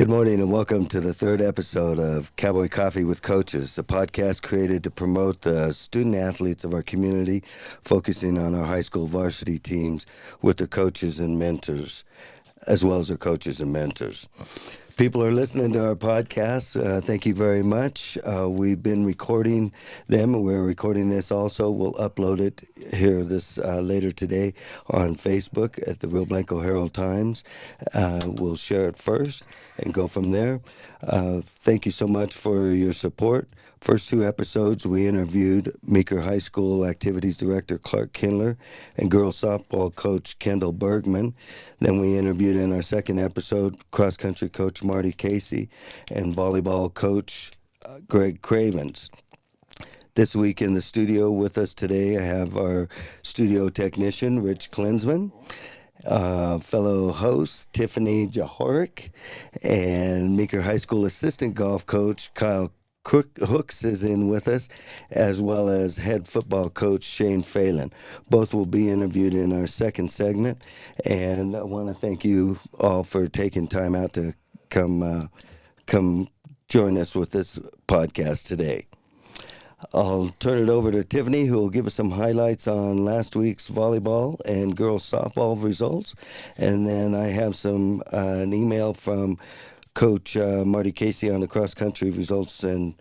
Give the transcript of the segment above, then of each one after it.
Good morning and welcome to the third episode of Cowboy Coffee with Coaches, a podcast created to promote the student athletes of our community, focusing on our high school varsity teams with their coaches and mentors, as well as their coaches and mentors. People are listening to our podcast. Thank you very much. We've been recording them, and we're recording this also. We'll upload it here this later today on Facebook at the Rio Blanco Herald Times. We'll share it first and go from there. Thank you so much for your support. First two episodes, we interviewed Meeker High School Activities Director Clark Kindler and girls softball coach Kendall Bergman. Then we interviewed in our second episode cross-country coach Marty Casey and volleyball coach Greg Cravens. This week in the studio with us today, I have our studio technician, Rich Klinsman, fellow host Tiffany Jahoric, and Meeker High School assistant golf coach Kyle Hooks is in with us, as well as head football coach Shane Phelan. Both will be interviewed in our second segment, and I want to thank you all for taking time out to come join us with this podcast today. I'll turn it over to Tiffany, who will give us some highlights on last week's volleyball and girls softball results, and then I have an email from Coach Marty Casey on the cross-country results, and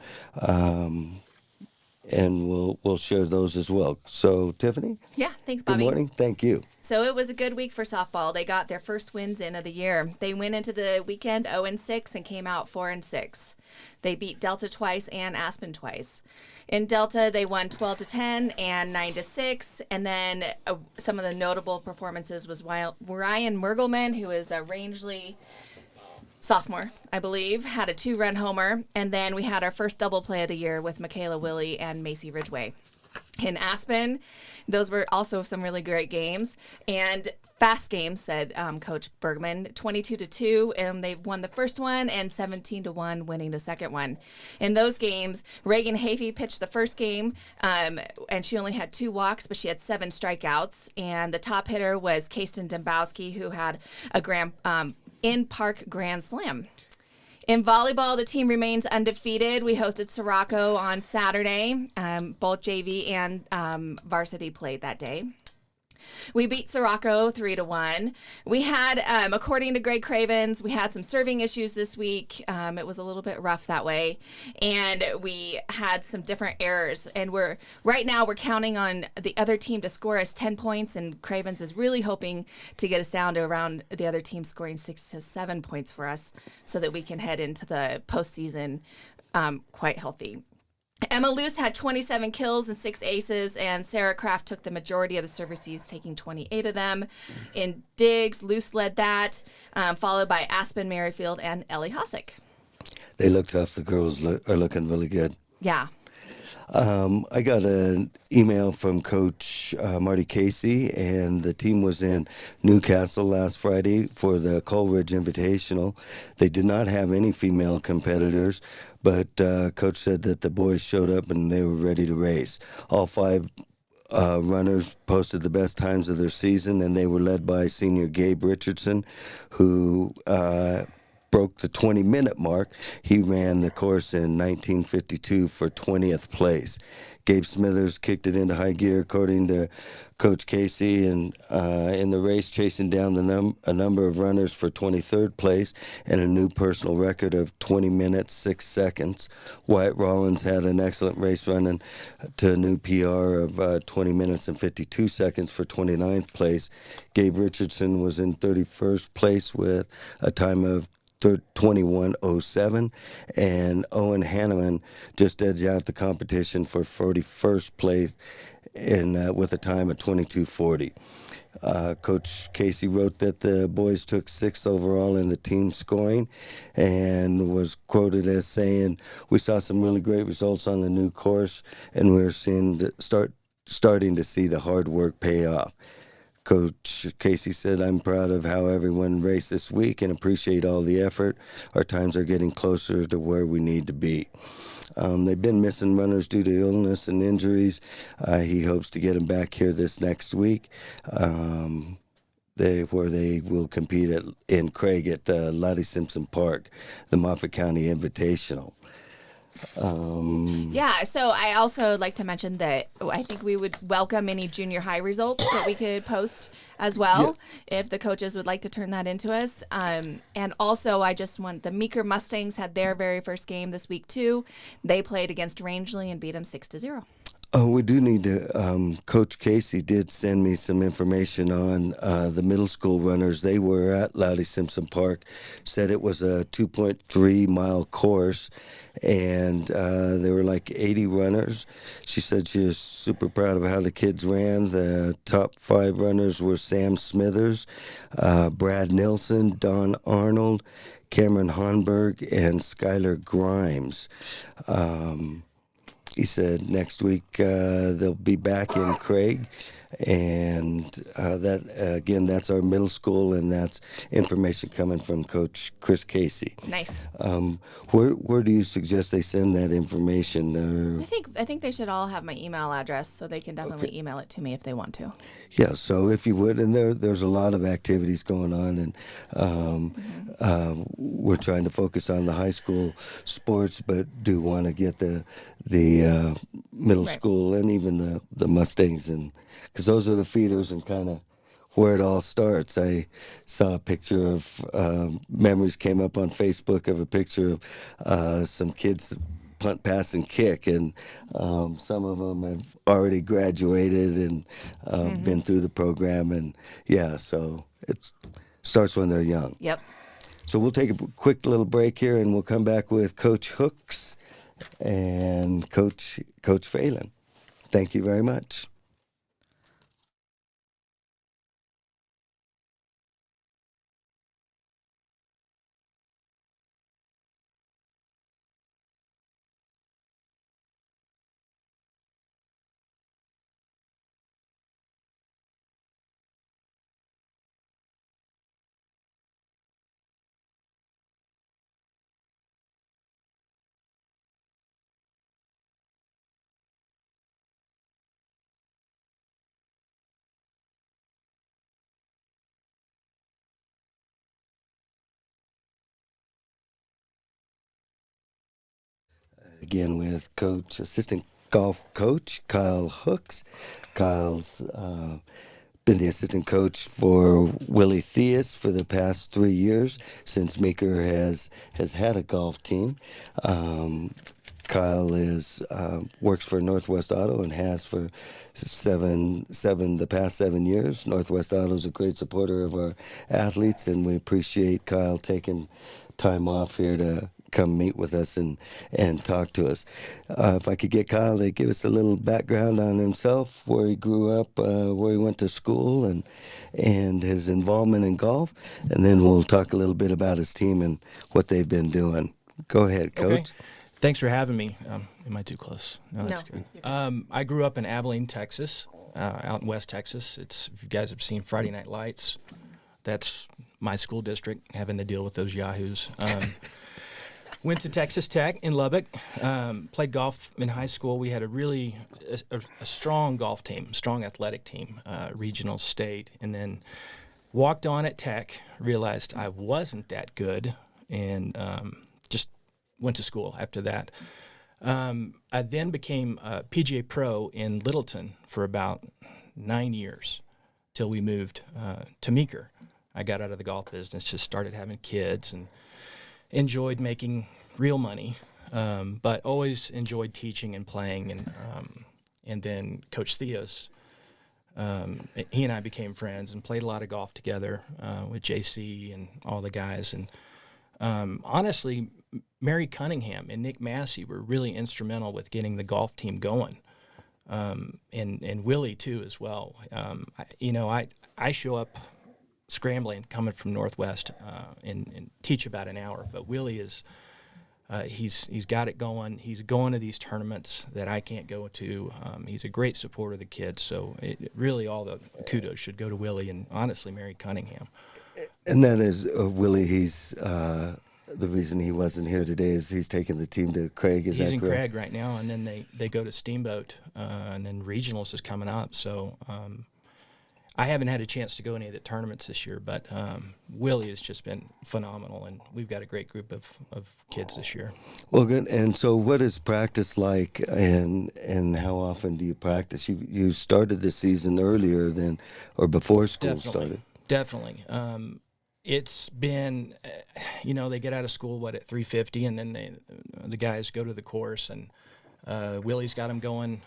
we'll share those as well. So, Tiffany? Yeah, thanks, Bobby. Good morning. Thank you. So it was a good week for softball. They got their first wins in of the year. They went into the weekend 0-6 and came out 4-6. They beat Delta twice and Aspen twice. In Delta, they won 12-10 and 9-6. And then some of the notable performances was Ryan Mergelman, who is a Rangeley sophomore, I believe, had a 2-run homer. And then we had our first double play of the year with Michaela Willie and Macy Ridgway. In Aspen, those were also some really great games. And fast games, said Coach Bergman, 22-2, and they won the first one, and 17-1 winning the second one. In those games, Reagan Hafey pitched the first game, and she only had 2 walks, but she had 7 strikeouts. And the top hitter was Kasten Dembowski, who had a in-park grand slam. In volleyball, the team remains undefeated. We hosted Sirocco on Saturday. Both JV and varsity played that day. We beat Sirocco 3-1. We had, according to Greg Cravens, we had some serving issues this week. It was a little bit rough that way, and we had some different errors. And right now we're counting on the other team to score us 10 points, and Cravens is really hoping to get us down to around the other team scoring 6 to 7 points for us, so that we can head into the postseason quite healthy. Emma Luce had 27 kills and 6 aces, and Sarah Kraft took the majority of the serve receives, taking 28 of them. In digs, Luce led that, followed by Aspen Merrifield and Ellie Hosick. They look tough. The girls are looking really good. Yeah. I got an email from Coach Marty Casey, and the team was in Newcastle last Friday for the Coleridge Invitational. They did not have any female competitors, but Coach said that the boys showed up and they were ready to race. All 5 runners posted the best times of their season, and they were led by senior Gabe Richardson, who broke the 20-minute mark. He ran the course in 1952 for 20th place. Gabe Smithers kicked it into high gear, according to Coach Casey, and in the race, chasing down a number of runners for 23rd place and a new personal record of 20 minutes, 6 seconds. Wyatt Rollins had an excellent race running to a new PR of 20 minutes and 52 seconds for 29th place. Gabe Richardson was in 31st place with a time of 21:07, and Owen Hanneman just edged out the competition for 41st place with a time of 22:40. Coach Casey wrote that the boys took 6th overall in the team scoring, and was quoted as saying, "We saw some really great results on the new course, and we're starting to see the hard work pay off." Coach Casey said, "I'm proud of how everyone raced this week and appreciate all the effort. Our times are getting closer to where we need to be." They've been missing runners due to illness and injuries. He hopes to get them back here this next week. where they will compete in Craig at Lottie Simpson Park, the Moffat County Invitational. Yeah, so I also like to mention that I think we would welcome any junior high results that we could post as well if the coaches would like to turn that into us. And also, I just want the Meeker Mustangs had their very first game this week too. They played against Rangeley and beat them 6-0. Oh, we do need to. Coach Casey did send me some information on the middle school runners. They were at Lottie Simpson Park, said it was a 2.3 mile course, and there were like 80 runners. She said she was super proud of how the kids ran. The top 5 runners were Sam Smithers, Brad Nilsson, Don Arnold, Cameron Honberg, and Skylar Grimes. He said next week they'll be back in Craig, and that's our middle school, and that's information coming from Coach Chris Casey. Nice. Where do you suggest they send that information? I think they should all have my email address, so they can definitely email it to me if they want to. Yeah, so if you would, and there's a lot of activities going on, and we're trying to focus on the high school sports, but do want to get the middle school and even the Mustangs, and because those are the feeders and kind of where it all starts. I saw a picture of memories came up on Facebook of a picture of some kids punt, pass, and kick, and some of them have already graduated and been through the program, and so it starts when they're young. Yep. So we'll take a quick little break here, and we'll come back with Coach Hooks and Coach Phelan. Thank you very much. Again with assistant golf coach Kyle Hooks. Kyle's been the assistant coach for Willie Theus for the past 3 years since Meeker has had a golf team. Kyle works for Northwest Auto and has for the past 7 years. Northwest Auto is a great supporter of our athletes, and we appreciate Kyle taking time off here to come meet with us and talk to us. If I could get Kyle to give us a little background on himself, where he grew up, where he went to school, and his involvement in golf, and then we'll talk a little bit about his team and what they've been doing. Go ahead, Coach. Okay. Thanks for having me. Am I too close? No, that's good. I grew up in Abilene, Texas, out in West Texas. If you guys have seen Friday Night Lights, that's my school district, having to deal with those yahoos. Went to Texas Tech in Lubbock, played golf in high school. We had a strong golf team, strong athletic team, regional, state, and then walked on at Tech, realized I wasn't that good, and just went to school after that. I then became a PGA Pro in Littleton for about 9 years till we moved to Meeker. I got out of the golf business, just started having kids, and enjoyed making real money, but always enjoyed teaching and playing. And then Coach Theos, he and I became friends and played a lot of golf together with JC and all the guys. And honestly, Mary Cunningham and Nick Massey were really instrumental with getting the golf team going, and Willie too as well. I show up scrambling, coming from Northwest, and teach about an hour. But Willie is, he's got it going. He's going to these tournaments that I can't go to. He's a great supporter of the kids. So really all the kudos should go to Willie and honestly Mary Cunningham. And that is Willie. He's the reason he wasn't here today is he's taking the team to Craig. Is that correct? He's in Craig right now, and then they go to Steamboat, and then regionals is coming up. So I haven't had a chance to go any of the tournaments this year, but Willie has just been phenomenal, and we've got a great group of kids this year. Well, good. And so, what is practice like, and how often do you practice? You started the season earlier than, or before school started. Definitely. It's been, they get out of school at 3:50, and then the guys go to the course, and Willie's got them going,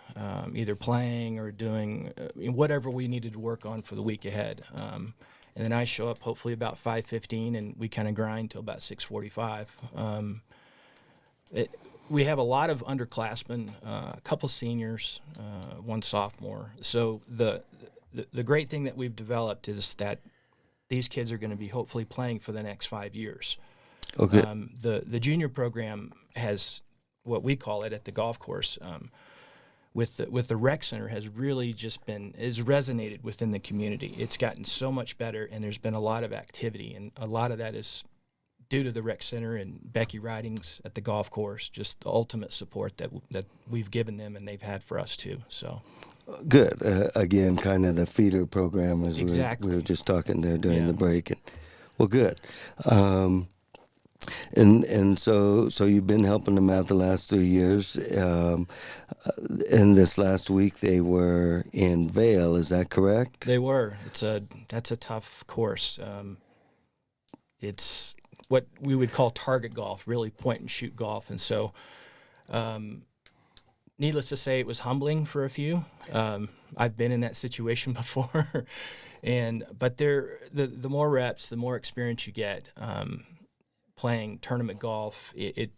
either playing or doing whatever we needed to work on for the week ahead. And then I show up hopefully about 5:15, and we kind of grind till about 6:45. We have a lot of underclassmen, a couple seniors, one sophomore. So the great thing that we've developed is that these kids are going to be hopefully playing for the next 5 years. Okay. The junior program has what we call it at the golf course, with the rec center has really just is resonated within the community. It's gotten so much better, and there's been a lot of activity, and a lot of that is due to the rec center and Becky Ridings at the golf course, just the ultimate support that we've given them and they've had for us too. So. Good. Again, kind of the feeder program as exactly. we were just talking there during the break. Well, good. And so you've been helping them out the last 3 years. And this last week they were in Vail. Is that correct? They were. That's a tough course. It's what we would call target golf, really point and shoot golf. And so, needless to say, it was humbling for a few. I've been in that situation before, but the more reps, the more experience you get. Playing tournament golf, it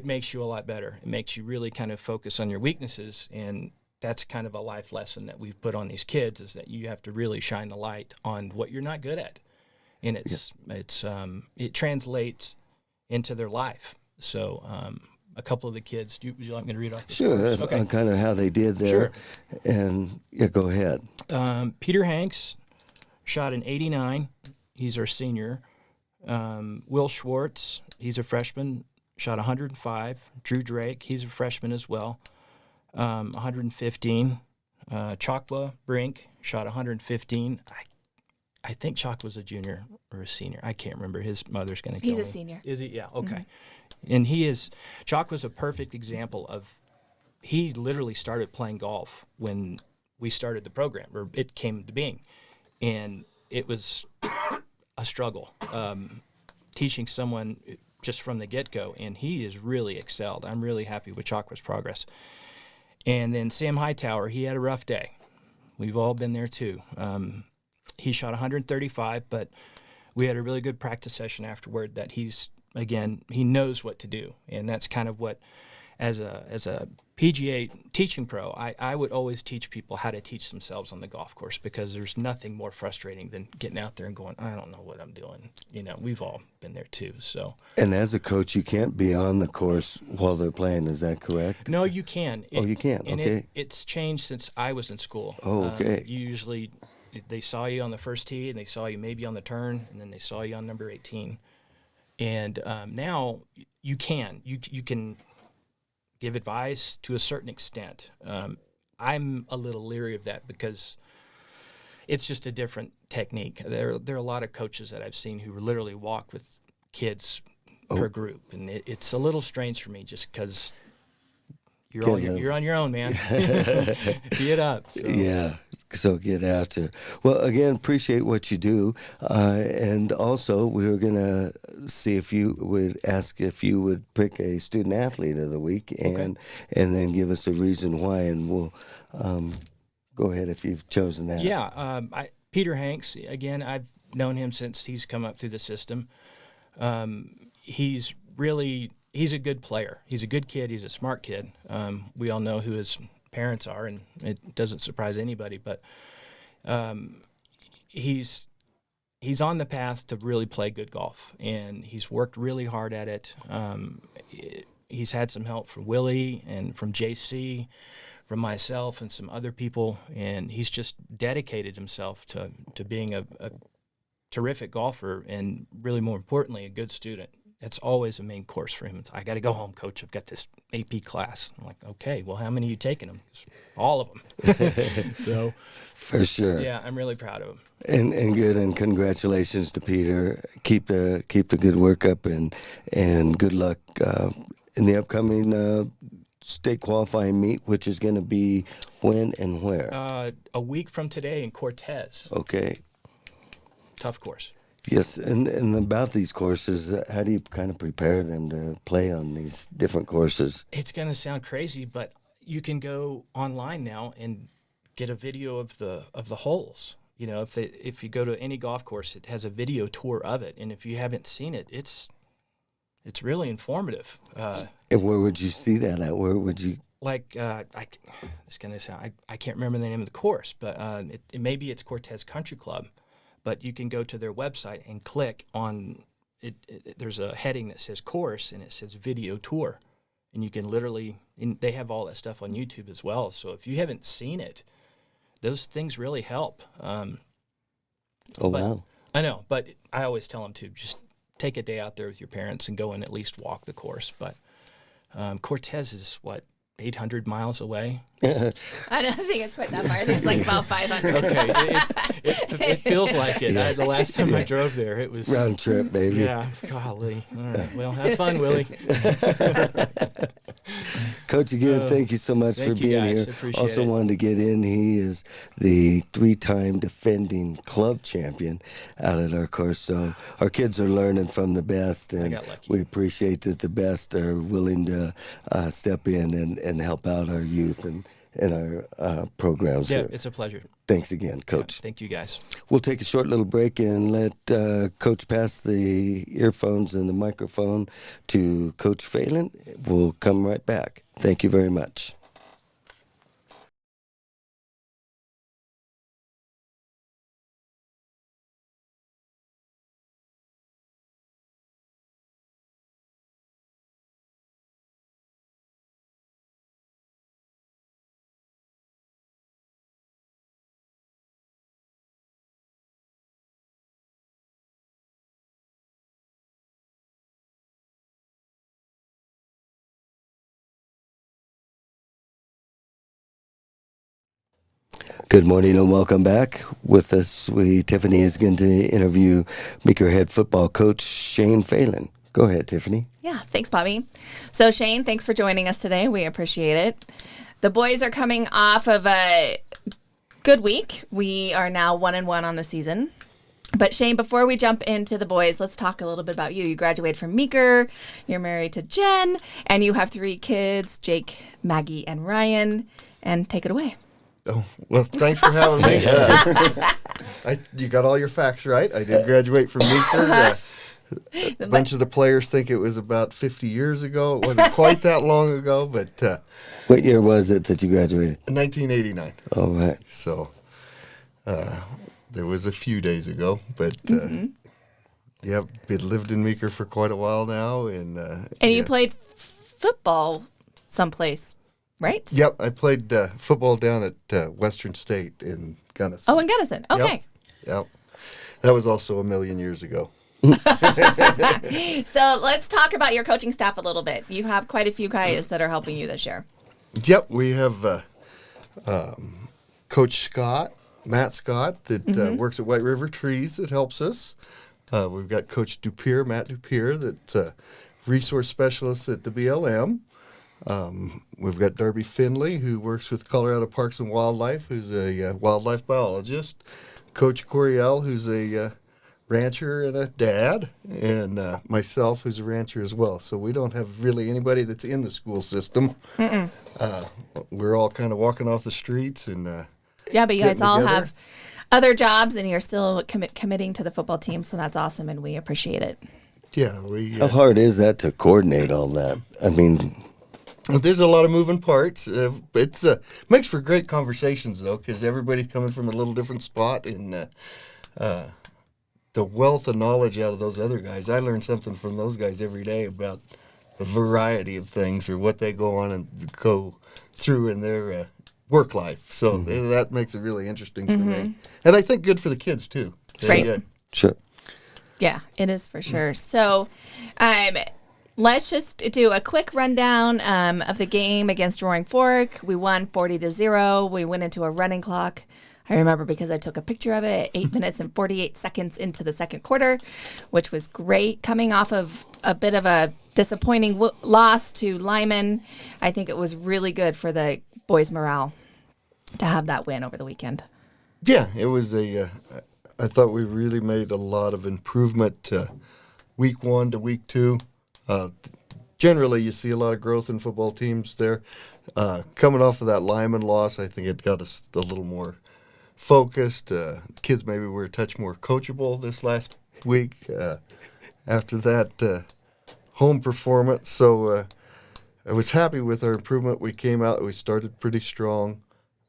makes you a lot better. It makes you really kind of focus on your weaknesses, and that's kind of a life lesson that we've put on these kids, is that you have to really shine the light on what you're not good at, and it translates into their life. So a couple of the kids, would you like me to read off the scores? Okay. Kind of how they did there. Sure. And go ahead. Peter Hanks shot an 89. He's our senior. Will Schwartz, he's a freshman, shot 105. Drew Drake, he's a freshman as well, 115. Chokwa Brink shot 115. I think Chalk was a junior or a senior. I can't remember. His mother's going to kill me. He's a senior. Is he? Yeah, okay. Mm-hmm. And Chalk was a perfect example of, he literally started playing golf when we started the program, or it came to being. And it was a struggle teaching someone just from the get-go, and he has really excelled. I'm really happy with Chokwa's progress. And then Sam Hightower, he had a rough day. We've all been there too. He shot 135, but we had a really good practice session afterward that he knows what to do. And that's kind of what, as a PGA teaching pro, I would always teach people how to teach themselves on the golf course, because there's nothing more frustrating than getting out there and going, I don't know what I'm doing. We've all been there too. So. And as a coach, you can't be on the course while they're playing. Is that correct? No, you can. You can. And okay. It's changed since I was in school. Oh, okay. Usually, they saw you on the first tee, and they saw you maybe on the turn, and then they saw you on number 18. And now you can give advice to a certain extent. I'm a little leery of that because it's just a different technique. There are a lot of coaches that I've seen who literally walk with kids per group, and it's a little strange for me just because you're on your own, man. Get up. So. Yeah, so get out there. Well, again, appreciate what you do, and also we were gonna see if you would pick a student athlete of the week, and then give us a reason why, and we'll go ahead if you've chosen that. Yeah, Peter Hanks. Again, I've known him since he's come up through the system. He's a good player. He's a good kid. He's a smart kid. We all know who his parents are, and it doesn't surprise anybody. But he's on the path to really play good golf, and he's worked really hard at it. He's had some help from Willie and from JC, from myself and some other people, and he's just dedicated himself to being a terrific golfer and, really more importantly, a good student. it's always a main course for him. I got to go home, Coach. I've got this AP class. I'm like, okay, well, how many are you taking them? All of them. So, for sure. Yeah, I'm really proud of him. And good, and congratulations to Peter. Keep the good work up, and good luck in the upcoming state qualifying meet, which is going to be when and where? A week from today in Cortez. Okay. Tough course. Yes, and about these courses, how do you kind of prepare them to play on these different courses? It's going to sound crazy, but you can go online now and get a video of the holes. You know, if you go to any golf course, it has a video tour of it, and if you haven't seen it, it's really informative. And where would you see that at? Where would you? Like, it's going to sound, I can't remember the name of the course, but maybe it's Cortez Country Club. But you can go to their website and click on it. There's a heading that says course, and it says video tour. And you can literally, and they have all that stuff on YouTube as well. So if you haven't seen it, those things really help. Wow. I know, but I always tell them to just take a day out there with your parents and go and at least walk the course. But Cortez is, 800 miles away? I don't think it's quite that far. I think it's like about 500. Okay, it feels like it. The last time I drove there, it was... Round trip, baby. Yeah, golly. All right, well, have fun, Willie. Coach, again, thank you so much for being guys. here. Appreciate Also it. wanted to get in, he is the 3-time defending club champion out at our course. So our kids are learning from the best, and got lucky. we appreciate that the best are willing to step in and help out our youth and our programs. Yeah, here. it's a pleasure. Thanks again, Coach. Yeah, thank you, guys. We'll take a short little break and let Coach pass the earphones and the microphone to Coach Phelan. We'll come right back. Thank you very much. Good morning and welcome back. With us, Tiffany is going to interview Meeker head football coach Shane Phelan. Go ahead, Tiffany. Yeah, thanks, Bobby. So, Shane, thanks for joining us today. We appreciate it. The boys are coming off of a good week. We are now 1-1 on the season. But, Shane, before we jump into the boys, let's talk a little bit about you. You graduated from Meeker, you're married to Jen, and you have 3 kids, Jake, Maggie, and Ryan. And take it away. Oh, well, thanks for having me. You got all your facts right. I did graduate from Meeker. A bunch of the players think it was about 50 years ago. It wasn't quite that long ago, but... What year was it that you graduated? 1989. All right. So, there was a few days ago, but... Yeah, been lived in Meeker for quite a while now. And you played football someplace, right? Yep, I played football down at Western State in Gunnison. Oh, in Gunnison. Okay. Yep. That was also a million years ago. So let's talk about your coaching staff a little bit. You have quite a few guys that are helping you this year. Yep, we have Coach Scott, Matt Scott, that works at White River Trees that helps us. We've got Coach Dupier, Matt Dupier, that's resource specialist at the BLM. We've got Darby Finley, who works with Colorado Parks and Wildlife, who's a wildlife biologist. Coach Coriel, who's a rancher and a dad, and myself, who's a rancher as well. So we don't have really anybody that's in the school system. We're all kind of walking off the streets and yeah, but you guys all together. have other jobs, and you're still committing to the football team, so that's awesome, and we appreciate it. Yeah, we. How hard is that to coordinate all that? I mean, there's a lot of moving parts. It's makes for great conversations though, because everybody's coming from a little different spot, and the wealth of knowledge out of those other guys. I learn something from those guys every day about a variety of things or what they go on and go through in their work life. So that makes it really interesting for me, and I think good for the kids too. Right. sure. Yeah, it is for sure. So, let's just do a quick rundown of the game against Roaring Fork. We won 40-0. We went into a running clock. I remember because I took a picture of it 8 minutes and 48 seconds into the second quarter, which was great. Coming off of a bit of a disappointing loss to Lyman, I think it was really good for the boys' morale to have that win over the weekend. Yeah, it was I thought we really made a lot of improvement week 1 to week 2. Generally, you see a lot of growth in football teams there. Coming off of that Lyman loss, I think it got us a little more focused. Kids maybe were a touch more coachable this last week after that home performance. So I was happy with our improvement. We came out, we started pretty strong.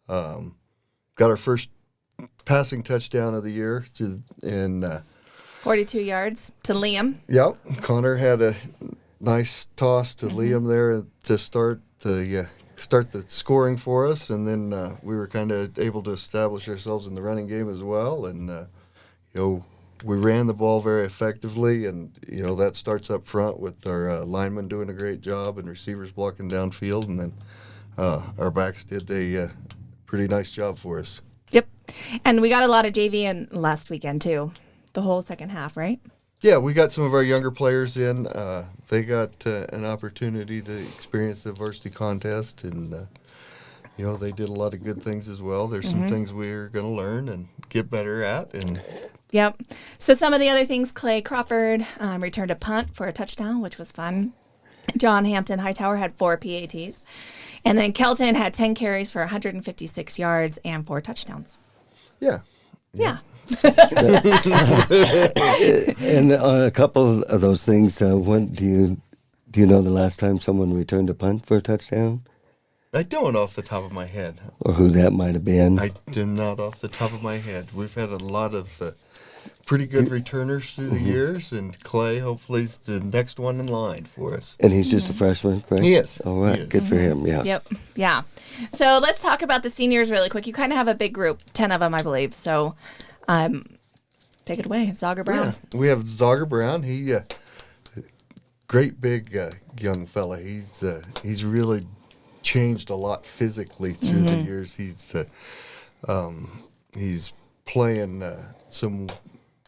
Got our first passing touchdown of the year in 42 yards to Liam. Yep, Connor had a nice toss to Liam there to start the scoring for us, and then we were kind of able to establish ourselves in the running game as well. And we ran the ball very effectively, and that starts up front with our linemen doing a great job and receivers blocking downfield, and then our backs did a pretty nice job for us. Yep, and we got a lot of JV in last weekend too, the whole second half, right? Yeah, we got some of our younger players in. They got an opportunity to experience the varsity contest, and they did a lot of good things as well. There's some things we're going to learn and get better at. And yep. So some of the other things, Clay Crawford returned a punt for a touchdown, which was fun. John Hampton Hightower had 4 PATs. And then Kelton had 10 carries for 156 yards and 4 touchdowns. Yeah. Yeah. And on a couple of those things, when do you know the last time someone returned a punt for a touchdown? I don't off the top of my head. Or who that might have been? I do not off the top of my head. We've had a lot of pretty good returners through the years, and Clay hopefully is the next one in line for us. And he's just a freshman, right? Yes. All right, good for him, yes. Yep, yeah. So let's talk about the seniors really quick. You kind of have a big group, 10 of them, I believe. So take it away, Zogger Brown. Yeah, we have Zogger Brown. He great big young fella. He's really changed a lot physically through the years. He's playing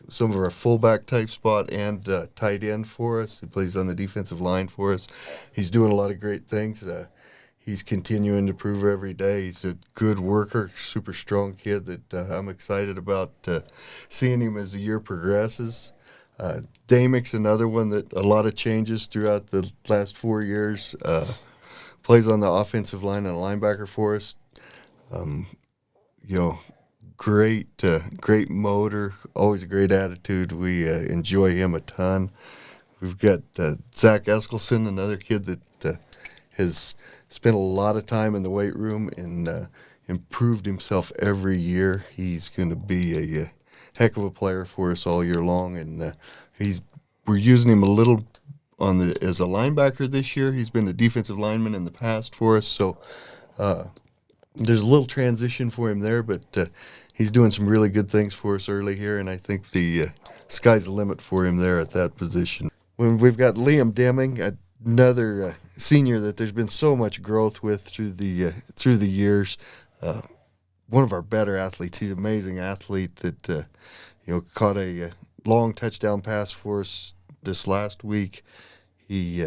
some of our fullback type spot and tight end for us. He plays on the defensive line for us. He's doing a lot of great things. He's continuing to prove every day. He's a good worker, super strong kid that I'm excited about seeing him as the year progresses. Damick's another one that a lot of changes throughout the last 4 years. Plays on the offensive line and a linebacker for us. Great motor, always a great attitude. We enjoy him a ton. We've got Zach Eskelson, another kid that has spent a lot of time in the weight room and improved himself every year. He's going to be a heck of a player for us all year long, and we're using him a little as a linebacker this year. He's been a defensive lineman in the past for us, so there's a little transition for him there, but he's doing some really good things for us early here, and I think the sky's the limit for him there at that position. When we've got Liam Deming, another senior that there's been so much growth with through the years. One of our better athletes. He's an amazing athlete that caught a long touchdown pass for us this last week. He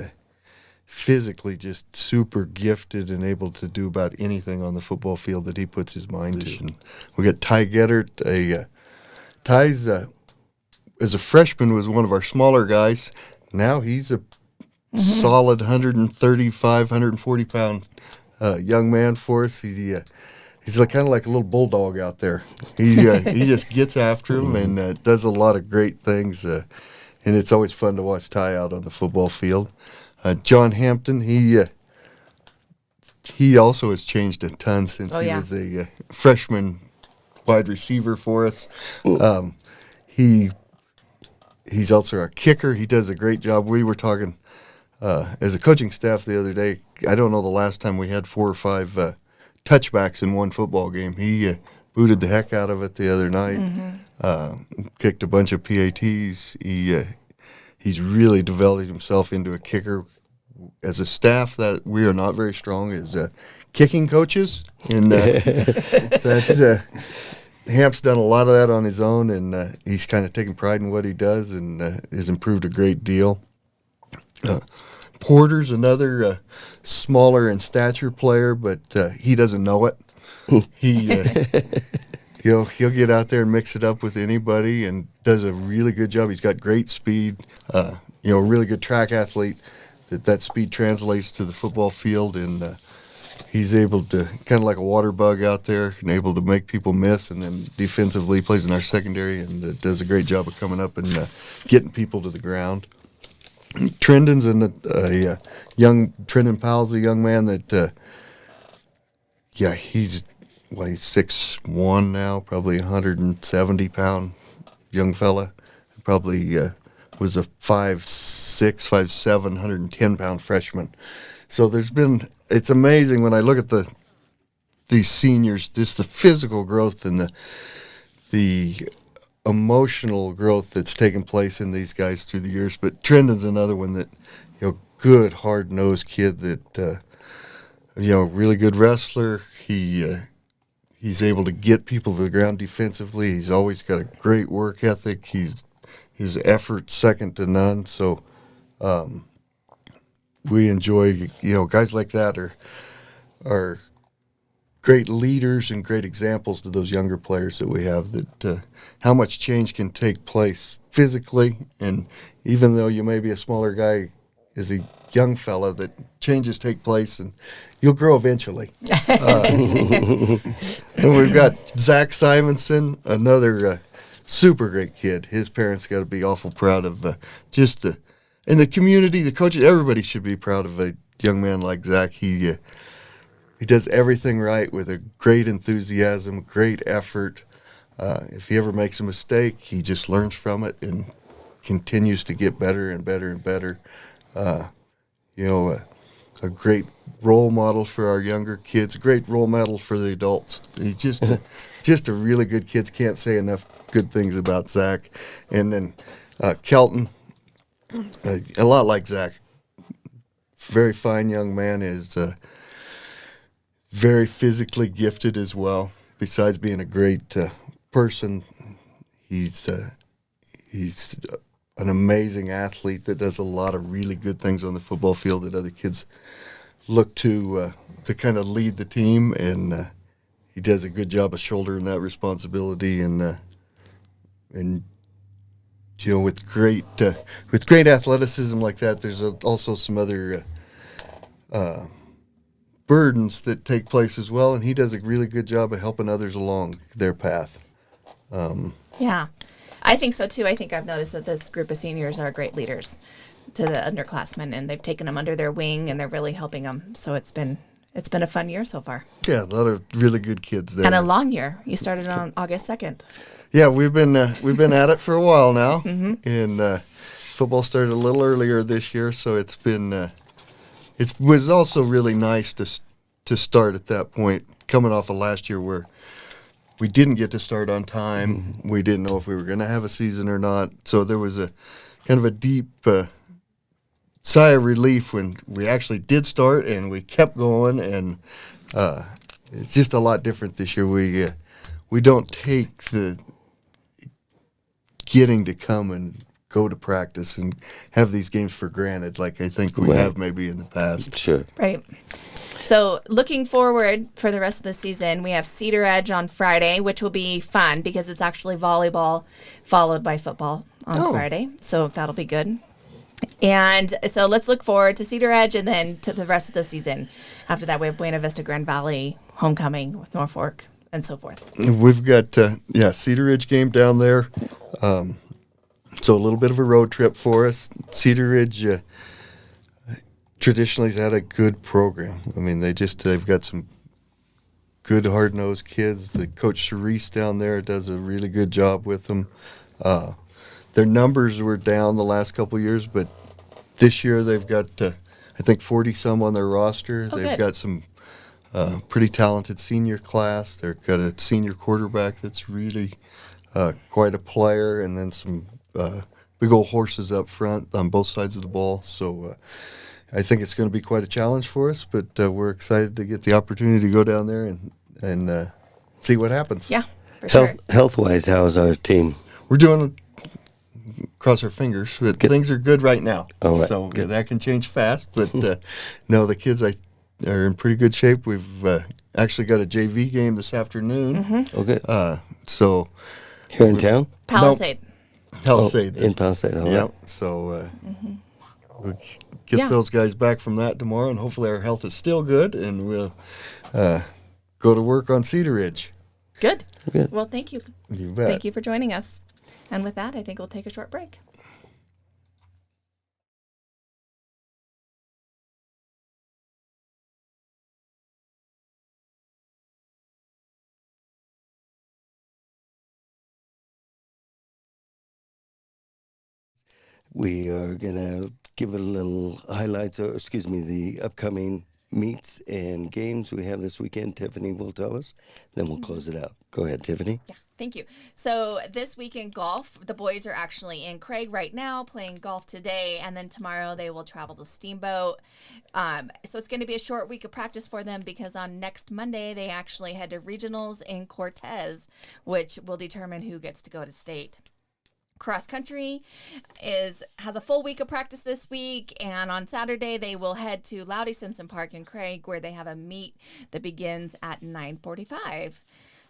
physically just super gifted and able to do about anything on the football field that he puts his mind to. And we got Ty Geddert. Ty's as a freshman was one of our smaller guys. Now he's a solid 135, 140 pound young man for us. He's kind of like a little bulldog out there. He just gets after him and does a lot of great things. And it's always fun to watch Ty out on the football field. John Hampton, he also has changed a ton since he was a freshman wide receiver for us. He's also our kicker. He does a great job. We were talking as a coaching staff the other day. I don't know the last time we had 4 or 5 touchbacks in one football game. He booted the heck out of it the other night. Kicked a bunch of PATs. He's really developed himself into a kicker. As a staff, that we are not very strong as kicking coaches, and Hamp's done a lot of that on his own, and he's kind of taken pride in what he does, and has improved a great deal. Porter's another smaller in stature player, but he doesn't know it. He'll get out there and mix it up with anybody, and does a really good job. He's got great speed. Really good track athlete. That speed translates to the football field, and he's able to, kind of like a water bug out there, and able to make people miss, and then defensively plays in our secondary and does a great job of coming up and getting people to the ground. Trendon Powell's a young man that, he's 6'1" now, probably 170-pound young fella. Probably was a 5'6", 5'7", 110-pound freshman. So it's amazing when I look at these seniors, just the physical growth and the emotional growth that's taken place in these guys through the years. But Trendon's another one that, good, hard-nosed kid that, really good wrestler. He's able to get people to the ground defensively. He's always got a great work ethic. His effort second to none. So we enjoy, guys like that are great leaders and great examples to those younger players that we have, that how much change can take place physically. And even though you may be a smaller guy, as a young fella, that changes take place and you'll grow eventually. And we've got Zach Simonson, another super great kid. His parents got to be awful proud of in the community, the coaches, everybody should be proud of a young man like Zach. He does everything right with a great enthusiasm, great effort. If he ever makes a mistake, he just learns from it and continues to get better and better and better. A great role model for our younger kids, a great role model for the adults. He's just a really good kid. Can't say enough good things about Zach. And then Kelton, a lot like Zach, very fine young man, is very physically gifted as well. Besides being a great person, he's an amazing athlete that does a lot of really good things on the football field that other kids look to kind of lead the team, and he does a good job of shouldering that responsibility, and with great athleticism like that, there's also some other burdens that take place as well, and he does a really good job of helping others along their path. Yeah, I think so too. I think I've noticed that this group of seniors are great leaders to the underclassmen, and they've taken them under their wing, and they're really helping them. So it's been a fun year so far. Yeah, a lot of really good kids there, and a long year. You started on August 2nd. Yeah, we've been at it for a while now, and football started a little earlier this year, so it's been it was also really nice to start at that point, coming off of last year where we didn't get to start on time. We didn't know if we were going to have a season or not, so there was a kind of a deep sigh of relief when we actually did start and we kept going, and it's just a lot different this year. We don't take the getting to come and go to practice and have these games for granted like I think we have maybe in the past. Sure. Right. So looking forward for the rest of the season, we have Cedar Edge on Friday, which will be fun because it's actually volleyball followed by football on Friday. So that'll be good. And so let's look forward to Cedar Edge and then to the rest of the season. After that, we have Buena Vista Grand Valley homecoming with Norfolk and so forth. We've got, Cedar Ridge game down there. So a little bit of a road trip for us. Cedar Ridge traditionally has had a good program. I mean, they've got some good hard-nosed kids. The coach Cerise down there does a really good job with them. Their numbers were down the last couple of years, but this year they've got, I think, 40-some on their roster. They've got some pretty talented senior class. They've got a senior quarterback that's really quite a player, and then some big old horses up front on both sides of the ball. So I think it's going to be quite a challenge for us, but we're excited to get the opportunity to go down there and see what happens. Yeah, for sure. Health-wise, how is our team? We're doing, cross our fingers, but things are good right now. All right, So good. that can change fast, but no, the kids are in pretty good shape. We've actually got a JV game this afternoon. Okay. So Here in town? Palisade. Palisade. In Palisade. All Yep. right. So we'll get Yeah. those guys back from that tomorrow, and hopefully our health is still good, and we'll go to work on Cedar Ridge. Good. Good. Well, thank you. You bet. Thank you for joining us. And with that, I think we'll take a short break. We are going to give it a little highlights, or excuse me, the upcoming meets and games we have this weekend. Tiffany will tell us. Then we'll close it out. Go ahead, Tiffany. Yeah, thank you. So this weekend golf, the boys are actually in Craig right now playing golf today, and then tomorrow they will travel to Steamboat. So it's going to be a short week of practice for them because on next Monday they actually head to regionals in Cortez, which will determine who gets to go to state. Cross country has a full week of practice this week, and on Saturday they will head to Loudy Simpson Park in Craig, where they have a meet that begins at 9:45.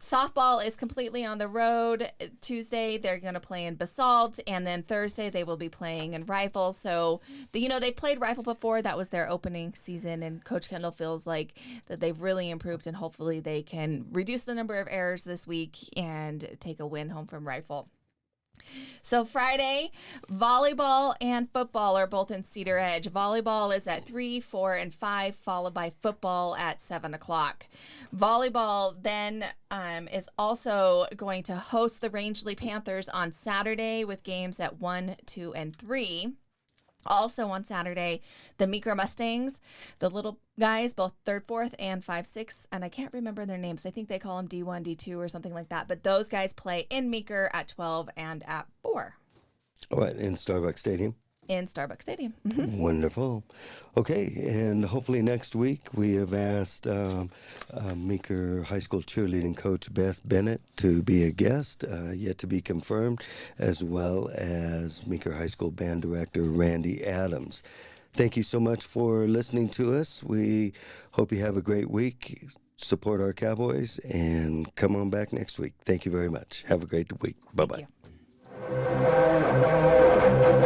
Softball is completely on the road. Tuesday they're going to play in Basalt, and then Thursday they will be playing in Rifle. So they played Rifle before. That was their opening season, and Coach Kendall feels like that they've really improved, and hopefully they can reduce the number of errors this week and take a win home from Rifle. So Friday, volleyball and football are both in Cedar Edge. Volleyball is at 3, 4, and 5, followed by football at 7 o'clock. Volleyball then is also going to host the Rangeley Panthers on Saturday with games at 1, 2, and 3. Also on Saturday, the Meeker Mustangs, the little guys, both 3rd, 4th, and 5, 6, and I can't remember their names. I think they call them D1, D2, or something like that. But those guys play in Meeker at 12 and at 4 All right, in Starbucks Stadium. in Starbucks Stadium. Wonderful. Okay, and hopefully next week we have asked Meeker High School cheerleading coach Beth Bennett to be a guest, yet to be confirmed, as well as Meeker High School band director Randy Adams. Thank you so much for listening to us. We hope you have a great week. Support our Cowboys and come on back next week. Thank you very much. Have a great week. Bye-bye. Thank you.